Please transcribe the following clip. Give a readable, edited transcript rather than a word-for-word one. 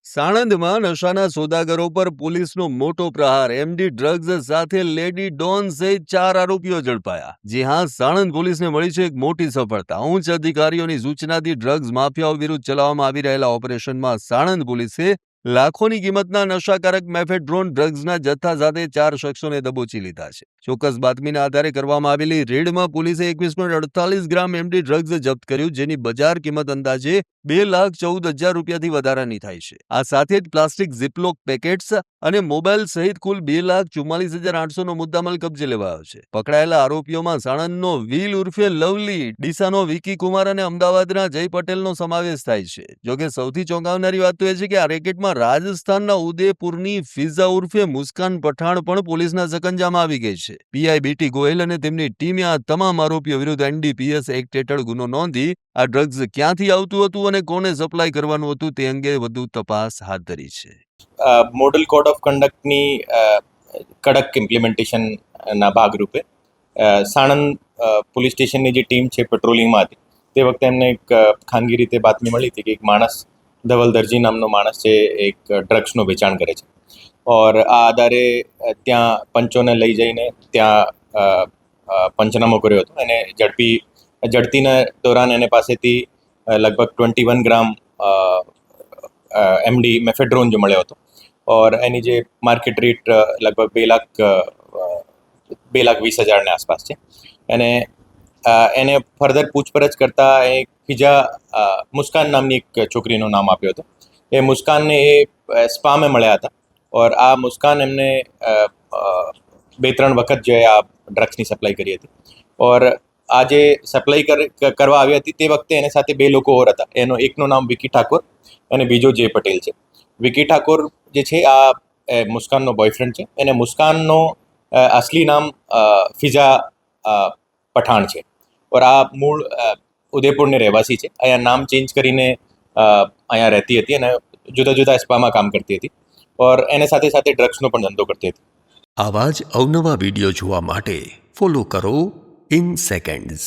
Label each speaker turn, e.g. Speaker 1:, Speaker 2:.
Speaker 1: સાણંદમાં નશાના સોદાગરો પર પોલીસનો મોટો પ્રહાર. એમડી ડ્રગ્સ સાથે લેડી ડોન સહિત 4 આરોપીઓ ઝડપાયા. જી હા, સાણંદ પોલીસને મળી છે એક મોટી સફળતા. ઉચ્ચ અધિકારીઓની સૂચનાથી ડ્રગ્સ માફિયાઓ વિરુદ્ધ ચલાવવામાં આવી રહેલા ઓપરેશનમાં સાણંદ પોલીસે લાખોની કિંમતના નશાકારક મેફેડ્રોન ડ્રગ્સના જથ્થા સાથે 4 શખ્સોને દબોચી લીધા છે. ચોક્કસ બાતમીના આધારે કરવામાં આવેલી રેડમાં પોલીસે 21.48 ગ્રામ એમડી ડ્રગ્સ જપ્ત કર્યું, જેની બજાર કિંમત અંદાજે 2,14,000 રૂપિયાથી વધારાની થાય છે. આ સાથે જ પ્લાસ્ટિક ઝીપલોક પેકેટ્સ અને મોબાઈલ સહિત કુલ 2,44,800નો મુદ્દામાલ કબજે લેવાયો છે. પકડાયેલા આરોપીઓમાં સાણંદનો વીલ ઉર્ફે લવલી, ડીસાનો વિકી કુમાર અને અમદાવાદના જય પટેલનો સમાવેશ થાય છે. જોકે સૌથી ચોંકાવનારી વાત તો એ છે કે આ રેકેટમાં રાજસ્થાનના ઉદયપુરની ફિઝા ઉર્ફે મુસ્કાન પઠાણ પણ પોલીસના સકંજામાં આવી ગઈ છે. પીઆઈ બીટી ગોયલ અને તેમની ટીમે આ તમામ આરોપીઓ વિરુદ્ધ એનડીપીએસ એક્ટ હેઠળ ગુનો નોંધી આ ડ્રગ્સ ક્યાંથી આવતું હતું અને કોને સપ્લાય કરવાનું હતું તે અંગે વધુ તપાસ હાથ ધરી છે.
Speaker 2: મોડલ કોડ ઓફ કન્ડક્ટની કડક ઇમ્પ્લિમેન્ટેશનના ભાગરૂપે સાણંદ પોલીસ સ્ટેશનની જે ટીમ છે પેટ્રોલિંગમાં હતી તે વખતે એમને એક ખાનગી રીતે બાતમી મળી હતી કે એક માણસ ધવલ દરજી નામનો માણસ છે એક ડ્રગ્સનું વેચાણ કરે છે. ઓર આ આધારે ત્યાં પંચોને લઈ જઈને ત્યાં પંચનામો કર્યો હતો. એને ઝડપીના દોરાન એને પાસેથી લગભગ 21 ગ્રામ એમડી મેફેડ્રોન જો મળ્યો હતો. ઓર એની જે માર્કેટ રેટ લગભગ 2,20,000 આસપાસ છે. એને ફર્ધર પૂછપરછ કરતા એક બીજા મુસ્કાન નામની એક છોકરીનું નામ આપ્યું હતું. એ મુસ્કાનને એ સ્પામે મળ્યા હતા. ઓર આ મુસ્કાન એમને 2-3 વખત જે આ ડ્રગ્સની સપ્લાય કરી હતી. ઓર આ જે સપ્લાય કરવા આવી હતી તે વખતે એની સાથે 2 લોકો ઓર હતા. એકનું નામ વિકી ઠાકોર અને બીજો જય પટેલ છે. વિકી ઠાકોર જે છે આ મુસ્કાનનો બોયફ્રેન્ડ છે. એને મુસ્કાનનો અસલી નામ ફિઝા પઠાણ છે. ઓર આ મૂળ ઉદયપુરને રહેવાસી છે. અહીંયા નામ ચેન્જ કરીને અહીંયા રહેતી હતી અને જુદા જુદા સ્પામાં કામ કરતી હતી. ઓર એને સાથે સાથે ડ્રગ્સનો પણ ધંધો કરતી હતી.
Speaker 3: આવા જ અવનવા વિડીયો જોવા માટે ફોલો કરો ઇન સેકન્ડ્સ.